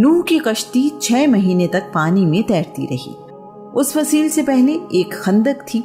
نوح کی کشتی 6 مہینے تک پانی میں تیرتی رہی۔ اس فصیل سے پہلے ایک خندق تھی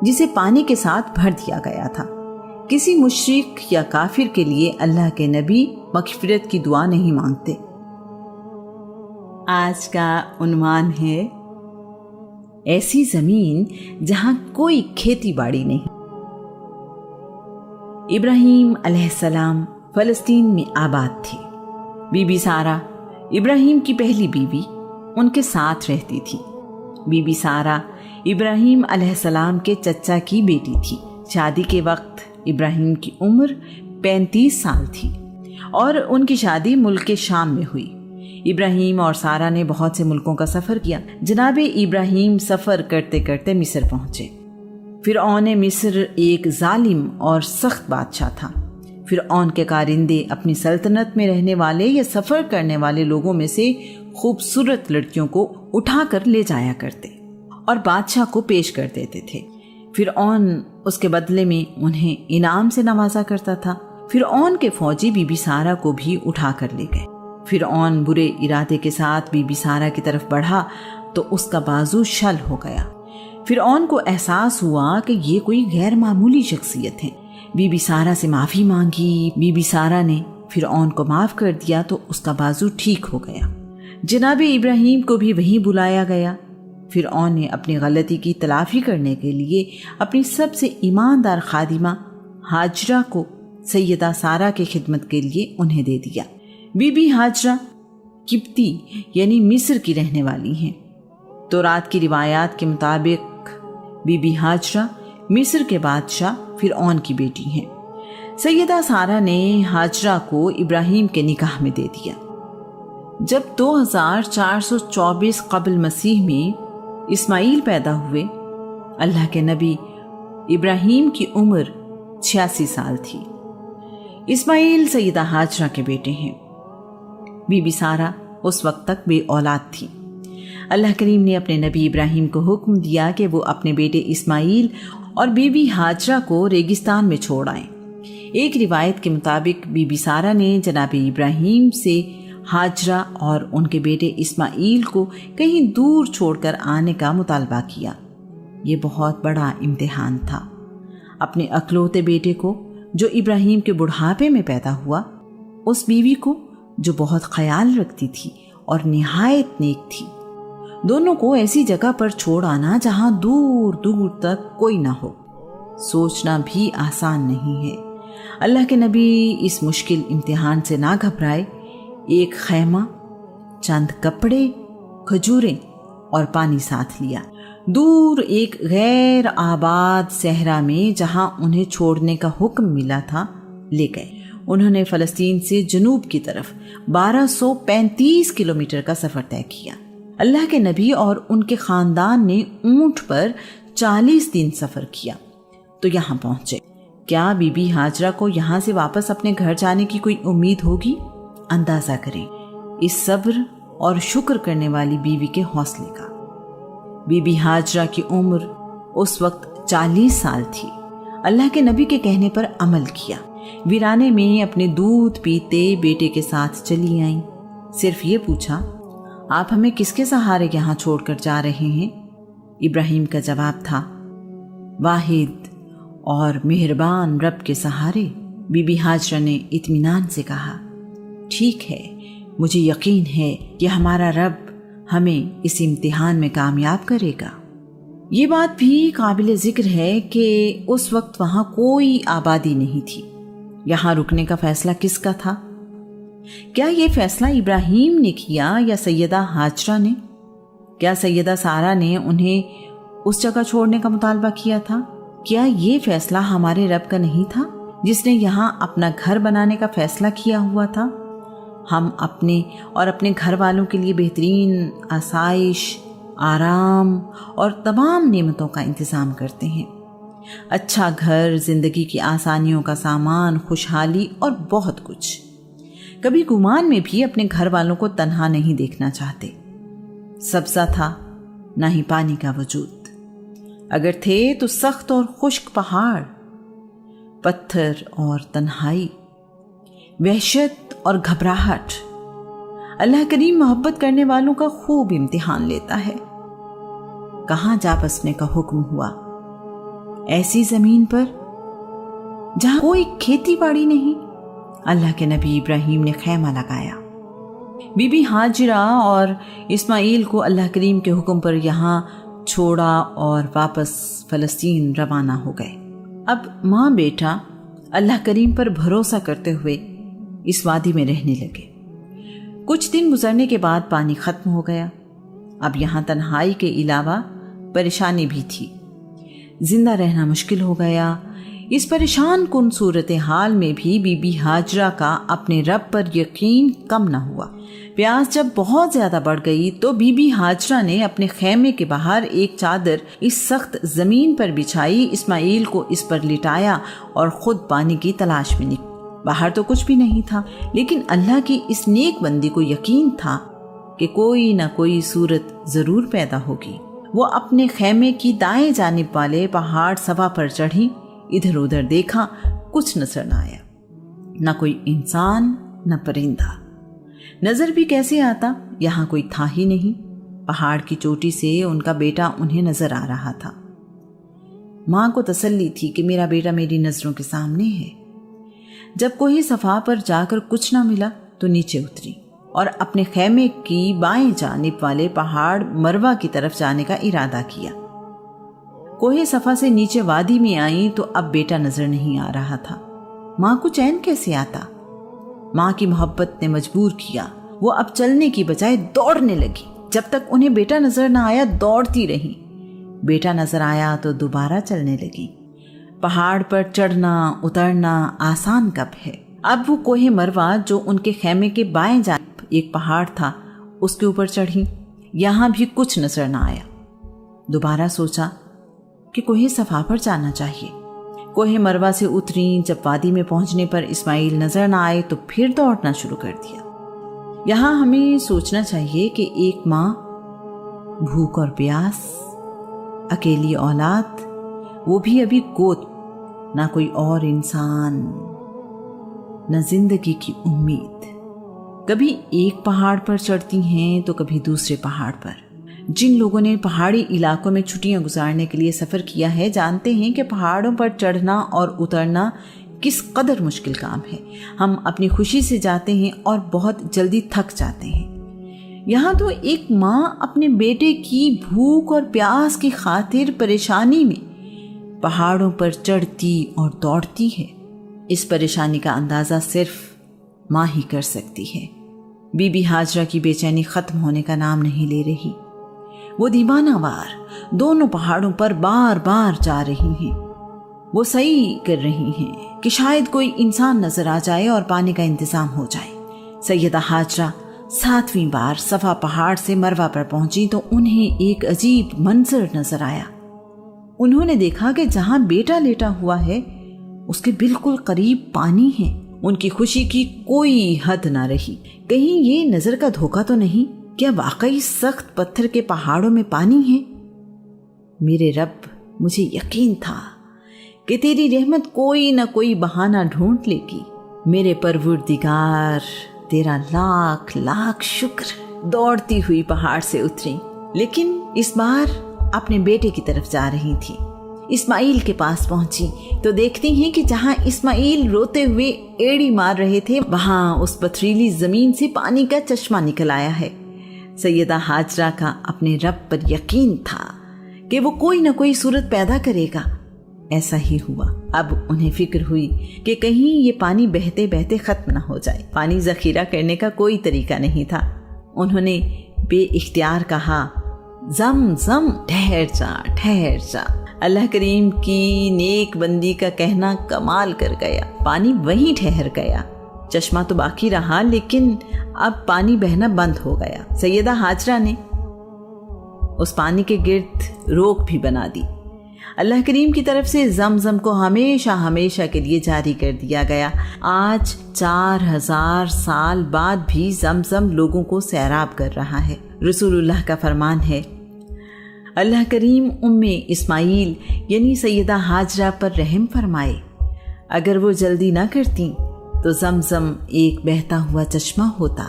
جسے پانی کے ساتھ بھر دیا گیا تھا۔ کسی مشرک یا کافر کے لیے اللہ کے نبی مغفرت کی دعا نہیں مانگتے۔ آج کا عنوان ہے ایسی زمین جہاں کوئی کھیتی باڑی نہیں۔ ابراہیم علیہ السلام فلسطین میں آباد تھے۔ بی بی سارہ ابراہیم کی پہلی بیوی ان کے ساتھ رہتی تھی۔ بی بی سارہ ابراہیم علیہ السلام کے چچا کی بیٹی تھی۔ شادی کے وقت ابراہیم کی عمر 35 سال تھی اور ان کی شادی ملک شام میں ہوئی۔ ابراہیم اور سارہ نے بہت سے ملکوں کا سفر کیا۔ جناب ابراہیم سفر کرتے کرتے مصر پہنچے۔ فرعون مصر ایک ظالم اور سخت بادشاہ تھا۔ فرعون کے کارندے اپنی سلطنت میں رہنے والے یا سفر کرنے والے لوگوں میں سے خوبصورت لڑکیوں کو اٹھا کر لے جایا کرتے اور بادشاہ کو پیش کر دیتے تھے۔ فرعون اس کے بدلے میں انہیں انعام سے نوازا کرتا تھا۔ فرعون کے فوجی بی بی سارہ کو بھی اٹھا کر لے گئے۔ فرعون برے ارادے کے ساتھ بی بی سارہ کی طرف بڑھا تو اس کا بازو شل ہو گیا۔ فرعون کو احساس ہوا کہ یہ کوئی غیر معمولی شخصیت ہے۔ بی بی سارہ سے معافی مانگی۔ بی بی سارہ نے فرعون کو معاف کر دیا تو اس کا بازو ٹھیک ہو گیا۔ جناب ابراہیم کو بھی وہیں بلایا گیا۔ فرعون نے اپنی غلطی کی تلافی کرنے کے لیے اپنی سب سے ایماندار خادمہ ہاجرہ کو سیدہ سارہ کی خدمت کے لیے انہیں دے دیا۔ بی بی ہاجرہ قبطی یعنی مصر کی رہنے والی ہیں۔ تورات کی روایات کے مطابق بی بی ہاجرہ مصر کے بادشاہ فرعون کی بیٹی ہیں۔ سیدہ سارہ نے ہاجرہ کو ابراہیم کے نکاح میں دے دیا۔ جب 2424 قبل مسیح میں اسماعیل پیدا ہوئے، اللہ کے نبی ابراہیم کی عمر 86 سال تھی۔ اسماعیل سیدہ ہاجرہ کے بیٹے ہیں۔ بی بی سارہ اس وقت تک بے اولاد تھی۔ اللہ کریم نے اپنے نبی ابراہیم کو حکم دیا کہ وہ اپنے بیٹے اسماعیل اور بی بی ہاجرہ کو ریگستان میں چھوڑ آئیں۔ ایک روایت کے مطابق بی بی سارہ نے جناب ابراہیم سے ہاجرہ اور ان کے بیٹے اسماعیل کو کہیں دور چھوڑ کر آنے کا مطالبہ کیا۔ یہ بہت بڑا امتحان تھا۔ اپنے اکلوتے بیٹے کو جو ابراہیم کے بڑھاپے میں پیدا ہوا، اس بیوی کو جو بہت خیال رکھتی تھی اور نہایت نیک تھی، دونوں کو ایسی جگہ پر چھوڑ آنا جہاں دور دور تک کوئی نہ ہو، سوچنا بھی آسان نہیں ہے۔ اللہ کے نبی اس مشکل امتحان سے نہ گھبرائے۔ ایک خیمہ، چند کپڑے، کھجوریں اور پانی ساتھ لیا۔ دور ایک غیر آباد صحرا میں جہاں انہیں چھوڑنے کا حکم ملا تھا لے گئے۔ انہوں نے فلسطین سے جنوب کی طرف 1235 کلومیٹر کا سفر طے کیا۔ اللہ کے نبی اور ان کے خاندان نے اونٹ پر 40 دن سفر کیا تو یہاں پہنچے۔ کیا بی بی ہاجرہ کو یہاں سے واپس اپنے گھر جانے کی کوئی امید ہوگی؟ اندازہ کریں اس صبر اور شکر کرنے والی بیوی کے حوصلے کا۔ بی بی ہاجرہ کی عمر اس وقت 40 سال تھی۔ اللہ کے نبی کے کہنے پر عمل کیا۔ ویرانے میں اپنے دودھ پیتے بیٹے کے ساتھ چلی آئیں۔ صرف یہ پوچھا، آپ ہمیں کس کے سہارے یہاں چھوڑ کر جا رہے ہیں؟ ابراہیم کا جواب تھا، واحد اور مہربان رب کے سہارے۔ بی بی ہاجرہ نے اطمینان سے کہا، ٹھیک ہے، مجھے یقین ہے کہ ہمارا رب ہمیں اس امتحان میں کامیاب کرے گا۔ یہ بات بھی قابل ذکر ہے کہ اس وقت وہاں کوئی آبادی نہیں تھی۔ یہاں رکنے کا فیصلہ کس کا تھا؟ کیا یہ فیصلہ ابراہیم نے کیا یا سیدہ ہاجرہ نے؟ کیا سیدہ سارہ نے انہیں اس جگہ چھوڑنے کا مطالبہ کیا تھا؟ کیا یہ فیصلہ ہمارے رب کا نہیں تھا جس نے یہاں اپنا گھر بنانے کا فیصلہ کیا ہوا تھا؟ ہم اپنے اور اپنے گھر والوں کے لیے بہترین آسائش، آرام اور تمام نعمتوں کا انتظام کرتے ہیں۔ اچھا گھر، زندگی کی آسانیوں کا سامان، خوشحالی اور بہت کچھ۔ کبھی گمان میں بھی اپنے گھر والوں کو تنہا نہیں دیکھنا چاہتے۔ سبزہ تھا، نہ ہی پانی کا وجود، اگر تھے تو سخت اور خشک پہاڑ، پتھر اور تنہائی، وحشت اور گھبراہٹ۔ اللہ کریم محبت کرنے والوں کا خوب امتحان لیتا ہے۔ کہاں جا بسنے کا حکم ہوا؟ ایسی زمین پر جہاں کوئی کھیتی باڑی نہیں۔ اللہ کے نبی ابراہیم نے خیمہ لگایا۔ بی بی ہاجرہ اور اسماعیل کو اللہ کریم کے حکم پر یہاں چھوڑا اور واپس فلسطین روانہ ہو گئے۔ اب ماں بیٹا اللہ کریم پر بھروسہ کرتے ہوئے اس وادی میں رہنے لگے۔ کچھ دن گزرنے کے بعد پانی ختم ہو گیا۔ اب یہاں تنہائی کے علاوہ پریشانی بھی تھی۔ زندہ رہنا مشکل ہو گیا۔ اس پریشان کن صورتحال میں بھی بی بی ہاجرہ کا اپنے رب پر یقین کم نہ ہوا۔ پیاس جب بہت زیادہ بڑھ گئی تو بی بی ہاجرہ نے اپنے خیمے کے باہر ایک چادر اس سخت زمین پر بچھائی، اسماعیل کو اس پر لٹایا اور خود پانی کی تلاش میں نکلی۔ باہر تو کچھ بھی نہیں تھا، لیکن اللہ کی اس نیک بندی کو یقین تھا کہ کوئی نہ کوئی صورت ضرور پیدا ہوگی۔ وہ اپنے خیمے کی دائیں جانب والے پہاڑ صفا پر چڑھی، ادھر ادھر دیکھا، کچھ نظر نہ آیا، نہ کوئی انسان نہ پرندہ۔ نظر بھی کیسے آتا، یہاں کوئی تھا ہی نہیں۔ پہاڑ کی چوٹی سے ان کا بیٹا انہیں نظر آ رہا تھا۔ ماں کو تسلی تھی کہ میرا بیٹا میری نظروں کے سامنے ہے۔ جب کوئی صفا پر جا کر کچھ نہ ملا تو نیچے اتری اور اپنے خیمے کی بائیں جانب والے پہاڑ مروہ کی طرف جانے کا ارادہ کیا۔ کوہ صفا سے نیچے وادی میں آئیں تو اب بیٹا نظر نہیں آ رہا تھا۔ ماں کو چین کیسے آتا؟ ماں کی محبت نے مجبور کیا۔ وہ اب چلنے کی بجائے دوڑنے لگی۔ جب تک انہیں بیٹا نظر نہ آیا دوڑتی رہی۔ بیٹا نظر آیا تو دوبارہ چلنے لگی۔ پہاڑ پر چڑھنا اترنا آسان کب ہے؟ اب وہ کوہ مروہ جو ان کے خیمے کے بائیں جانب ایک پہاڑ تھا اس کے اوپر چڑھی۔ یہاں بھی کچھ نظر نہ آیا۔ دوبارہ سوچا کہ کوہ صفا پر جانا چاہیے۔ کوہ مروہ سے اتریں۔ جب وادی میں پہنچنے پر اسماعیل نظر نہ آئے تو پھر دوڑنا شروع کر دیا۔ یہاں ہمیں سوچنا چاہیے کہ ایک ماں، بھوک اور پیاس، اکیلی اولاد، وہ بھی ابھی گود، نہ کوئی اور انسان، نہ زندگی کی امید۔ کبھی ایک پہاڑ پر چڑھتی ہیں تو کبھی دوسرے پہاڑ پر۔ جن لوگوں نے پہاڑی علاقوں میں چھٹیاں گزارنے کے لیے سفر کیا ہے جانتے ہیں کہ پہاڑوں پر چڑھنا اور اترنا کس قدر مشکل کام ہے۔ ہم اپنی خوشی سے جاتے ہیں اور بہت جلدی تھک جاتے ہیں۔ یہاں تو ایک ماں اپنے بیٹے کی بھوک اور پیاس کی خاطر پریشانی میں پہاڑوں پر چڑھتی اور دوڑتی ہے۔ اس پریشانی کا اندازہ صرف ماں ہی کر سکتی ہے۔ بی بی ہاجرہ کی بے چینی ختم ہونے کا نام نہیں لے رہی۔ وہ دیوانہ وار دونوں پہاڑوں پر بار بار جا رہی ہیں۔ وہ سعی کر رہی ہیں کہ شاید کوئی انسان نظر آ جائے اور پانی کا انتظام ہو جائے۔ سیدہ ہاجرہ 7ویں بار صفا پہاڑ سے مروہ پر پہنچی تو انہیں ایک عجیب منظر نظر آیا۔ انہوں نے دیکھا کہ جہاں بیٹا لیٹا ہوا ہے اس کے بالکل قریب پانی ہے۔ ان کی خوشی کی کوئی حد نہ رہی۔ کہیں یہ نظر کا دھوکہ تو نہیں؟ کیا واقعی سخت پتھر کے پہاڑوں میں پانی ہے؟ میرے رب، مجھے یقین تھا کہ تیری رحمت کوئی نہ کوئی بہانہ ڈھونڈ لے گی۔ میرے پروردگار، تیرا لاکھ لاکھ شکر۔ دوڑتی ہوئی پہاڑ سے اتری، لیکن اس بار اپنے بیٹے کی طرف جا رہی تھی۔ اسماعیل کے پاس پہنچی تو دیکھتی ہیں کہ جہاں اسماعیل روتے ہوئے ایڑی مار رہے تھے وہاں اس پتھریلی زمین سے پانی کا چشمہ نکل آیا ہے۔ سیدہ ہاجرہ کا اپنے رب پر یقین تھا کہ وہ کوئی نہ کوئی صورت پیدا کرے گا۔ ایسا ہی ہوا۔ اب انہیں فکر ہوئی کہ کہیں یہ پانی بہتے بہتے ختم نہ ہو جائے۔ پانی ذخیرہ کرنے کا کوئی طریقہ نہیں تھا۔ انہوں نے بے اختیار کہا، زم زم، ٹھہر جا ٹھہر جا۔ اللہ کریم کی نیک بندی کا کہنا کمال کر گیا۔ پانی وہیں ٹھہر گیا۔ چشمہ تو باقی رہا لیکن اب پانی بہنا بند ہو گیا۔ سیدہ ہاجرہ نے اس پانی کے گرد روک بھی بنا دی۔ اللہ کریم کی طرف سے زمزم کو ہمیشہ ہمیشہ کے لیے جاری کر دیا گیا۔ آج 4000 سال بعد بھی زمزم لوگوں کو سیراب کر رہا ہے۔ رسول اللہ کا فرمان ہے، اللہ کریم اسماعیل یعنی سیدہ ہاجرہ پر رحم فرمائے۔ اگر وہ جلدی نہ کرتی تو زمزم ایک بہتا ہوا چشمہ ہوتا۔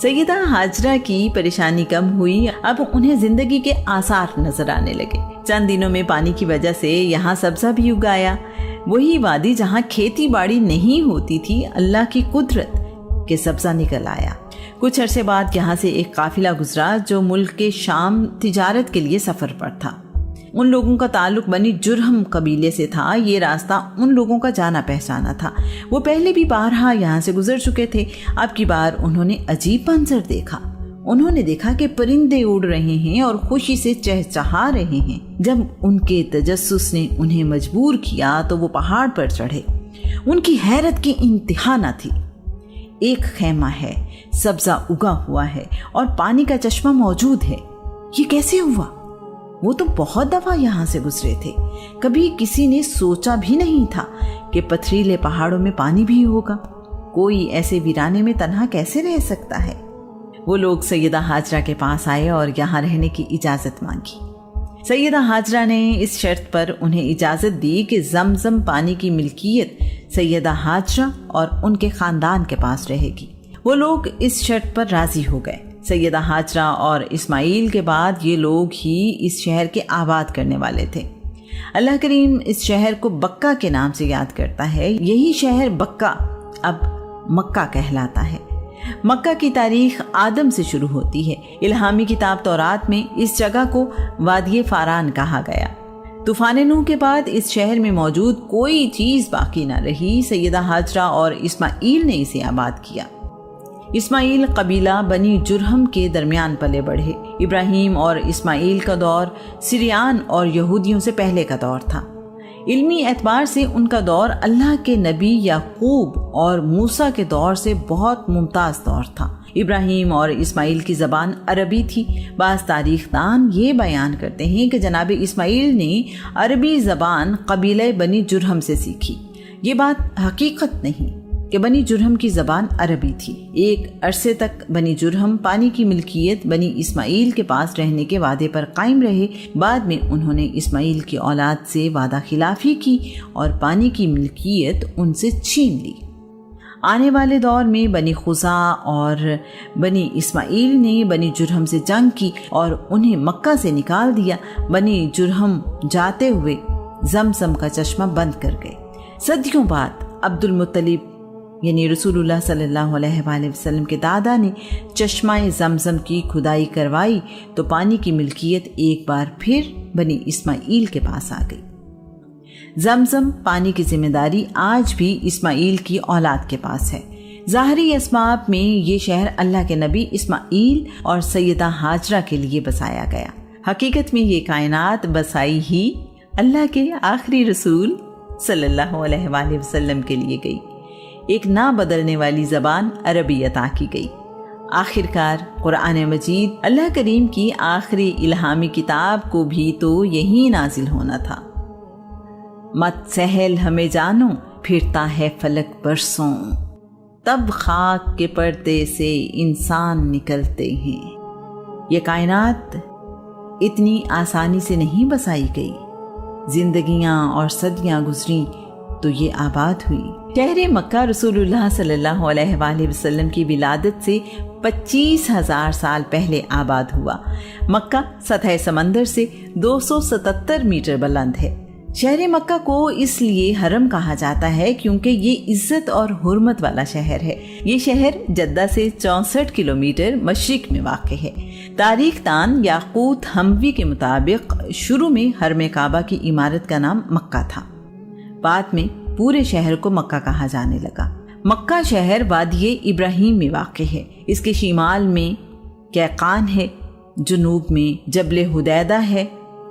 سیدہ ہاجرہ کی پریشانی کم ہوئی، اب انہیں زندگی کے آثار نظر آنے لگے۔ چند دنوں میں پانی کی وجہ سے یہاں سبزہ بھی اگایا۔ وہی وادی جہاں کھیتی باڑی نہیں ہوتی تھی، اللہ کی قدرت کہ سبزہ نکل آیا۔ کچھ عرصے بعد یہاں سے ایک قافلہ گزرا جو ملک کے شام تجارت کے لیے سفر پر تھا۔ ان لوگوں کا تعلق بنی جرہم قبیلے سے تھا۔ یہ راستہ ان لوگوں کا جانا پہچانا تھا۔ وہ پہلے بھی بارہا یہاں سے گزر چکے تھے۔ اب کی بار انہوں نے عجیب منظر دیکھا۔ انہوں نے دیکھا کہ پرندے اڑ رہے ہیں اور خوشی سے چہچہا رہے ہیں۔ جب ان کے تجسس نے انہیں مجبور کیا تو وہ پہاڑ پر چڑھے۔ ان کی حیرت کی انتہا نہ تھی۔ ایک خیمہ ہے، سبزہ اگا ہوا ہے اور پانی کا چشمہ موجود ہے۔ یہ کیسے ہوا؟ وہ تو بہت دفعہ یہاں سے گزرے تھے۔ کبھی کسی نے سوچا بھی نہیں تھا کہ پتھریلے پہاڑوں میں پانی بھی ہوگا۔ کوئی ایسے ویرانے میں تنہا کیسے رہ سکتا ہے؟ وہ لوگ سیدہ ہاجرہ کے پاس آئے اور یہاں رہنے کی اجازت مانگی۔ سیدہ ہاجرہ نے اس شرط پر انہیں اجازت دی کہ زمزم پانی کی ملکیت سیدہ ہاجرہ اور ان کے خاندان کے پاس رہے گی۔ وہ لوگ اس شرط پر راضی ہو گئے۔ سیدہ ہاجرہ اور اسماعیل کے بعد یہ لوگ ہی اس شہر کے آباد کرنے والے تھے۔ اللہ کریم اس شہر کو بکہ کے نام سے یاد کرتا ہے۔ یہی شہر بکہ اب مکہ کہلاتا ہے۔ مکہ کی تاریخ آدم سے شروع ہوتی ہے۔ الہامی کتاب تورات میں اس جگہ کو وادی فاران کہا گیا۔ طوفان نوح کے بعد اس شہر میں موجود کوئی چیز باقی نہ رہی۔ سیدہ ہاجرہ اور اسماعیل نے اسے آباد کیا۔ اسماعیل قبیلہ بنی جرہم کے درمیان پلے بڑھے۔ ابراہیم اور اسماعیل کا دور سریان اور یہودیوں سے پہلے کا دور تھا۔ علمی اعتبار سے ان کا دور اللہ کے نبی یعقوب اور موسیٰ کے دور سے بہت ممتاز دور تھا۔ ابراہیم اور اسماعیل کی زبان عربی تھی۔ بعض تاریخ دان یہ بیان کرتے ہیں کہ جناب اسماعیل نے عربی زبان قبیلہ بنی جرہم سے سیکھی۔ یہ بات حقیقت نہیں کہ بنی جرہم کی زبان عربی تھی۔ ایک عرصے تک بنی جرہم پانی کی ملکیت بنی اسماعیل کے پاس رہنے کے وعدے پر قائم رہے۔ بعد میں انہوں نے اسماعیل کی اولاد سے وعدہ خلافی کی اور پانی کی ملکیت ان سے چھین لی۔ آنے والے دور میں بنی خزاع اور بنی اسماعیل نے بنی جرہم سے جنگ کی اور انہیں مکہ سے نکال دیا۔ بنی جرہم جاتے ہوئے زمزم کا چشمہ بند کر گئے۔ صدیوں بعد عبد المطلب یعنی رسول اللہ صلی اللہ علیہ وآلہ وسلم کے دادا نے چشمہ زمزم کی کھدائی کروائی تو پانی کی ملکیت ایک بار پھر بنی اسماعیل کے پاس آ گئی۔ زمزم پانی کی ذمہ داری آج بھی اسماعیل کی اولاد کے پاس ہے۔ ظاہری اسباب میں یہ شہر اللہ کے نبی اسماعیل اور سیدہ ہاجرہ کے لیے بسایا گیا۔ حقیقت میں یہ کائنات بسائی ہی اللہ کے آخری رسول صلی اللہ علیہ وآلہ وسلم کے لیے گئی۔ ایک نہ بدلنے والی زبان عربی عطا کی گئی۔ آخرکار قرآن مجید اللہ کریم کی آخری الہامی کتاب کو بھی تو یہی نازل ہونا تھا۔ مت سہل ہمیں جانو، پھرتا ہے فلک برسوں، تب خاک کے پردے سے انسان نکلتے ہیں۔ یہ کائنات اتنی آسانی سے نہیں بسائی گئی۔ زندگیاں اور صدیاں گزری تو یہ آباد ہوئی۔ شہر مکہ رسول اللہ صلی اللہ علیہ وآلہ وسلم کی ولادت سے 25,000 سال پہلے آباد ہوا۔ مکہ سطح سمندر سے 277 میٹر بلند ہے۔ شہر مکہ کو اس لیے حرم کہا جاتا ہے کیونکہ یہ عزت اور حرمت والا شہر ہے۔ یہ شہر جدہ سے 64 کلومیٹر مشرق میں واقع ہے۔ تاریخ دان یاقوت حموی کے مطابق شروع میں حرم کعبہ کی عمارت کا نام مکہ تھا۔ بعد میں پورے شہر کو مکہ کہا جانے لگا۔ مکہ شہر وادی ابراہیم میں واقع ہے۔ اس کے شمال میں کیقان ہے، جنوب میں جبل حدیدہ ہے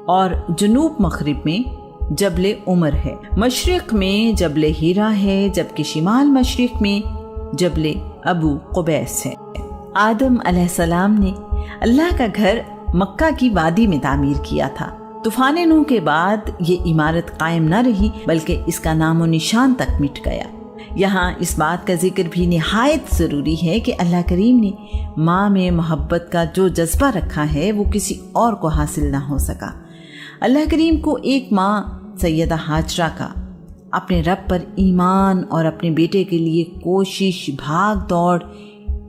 اور جنوب مغرب میں جبل عمر ہے۔ مشرق میں جبل ہیرا ہے جبکہ شمال مشرق میں جبل ابو قبیس ہے۔ آدم علیہ السلام نے اللہ کا گھر مکہ کی وادی میں تعمیر کیا تھا۔ طوفان نوح کے بعد یہ عمارت قائم نہ رہی بلکہ اس کا نام و نشان تک مٹ گیا۔ یہاں اس بات کا ذکر بھی نہایت ضروری ہے کہ اللہ کریم نے ماں میں محبت کا جو جذبہ رکھا ہے وہ کسی اور کو حاصل نہ ہو سکا۔ اللہ کریم کو ایک ماں سیدہ ہاجرہ کا اپنے رب پر ایمان اور اپنے بیٹے کے لیے کوشش، بھاگ دوڑ،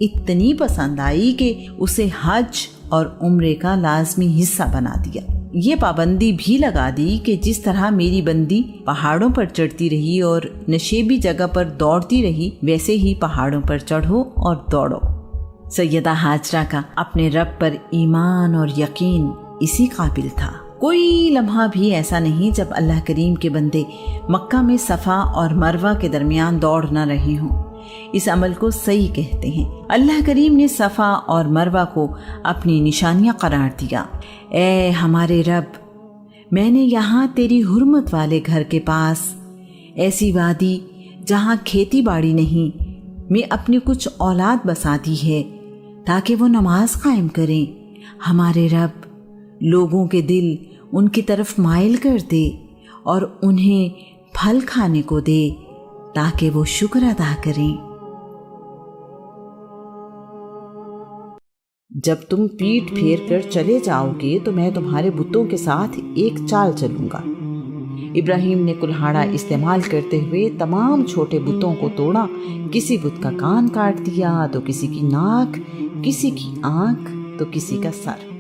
اتنی پسند آئی کہ اسے حج اور عمرے کا لازمی حصہ بنا دیا۔ یہ پابندی بھی لگا دی کہ جس طرح میری بندی پہاڑوں پر چڑھتی رہی اور نشیبی جگہ پر دوڑتی رہی، ویسے ہی پہاڑوں پر چڑھو اور دوڑو۔ سیدہ ہاجرہ کا اپنے رب پر ایمان اور یقین اسی قابل تھا۔ کوئی لمحہ بھی ایسا نہیں جب اللہ کریم کے بندے مکہ میں صفا اور مروہ کے درمیان دوڑ نہ رہے ہوں۔ اس عمل کو صحیح کہتے ہیں۔ اللہ کریم نے صفا اور مروہ کو اپنی نشانیاں قرار دیا۔ اے ہمارے رب، میں نے یہاں تیری حرمت والے گھر کے پاس ایسی وادی جہاں کھیتی باڑی نہیں میں اپنی کچھ اولاد بسا دی ہے تاکہ وہ نماز قائم کریں۔ ہمارے رب، لوگوں کے دل ان کی طرف مائل کر دے اور انہیں پھل کھانے کو دے تاکہ وہ شکر ادا کریں۔ جب تم پیٹھ پھیر کر چلے جاؤ گے تو میں تمہارے بتوں کے ساتھ ایک چال چلوں گا۔ ابراہیم نے کلہاڑا استعمال کرتے ہوئے تمام چھوٹے بتوں کو توڑا۔ کسی بت کا کان کاٹ دیا تو کسی کی ناک، کسی کی آنکھ تو کسی کا سر۔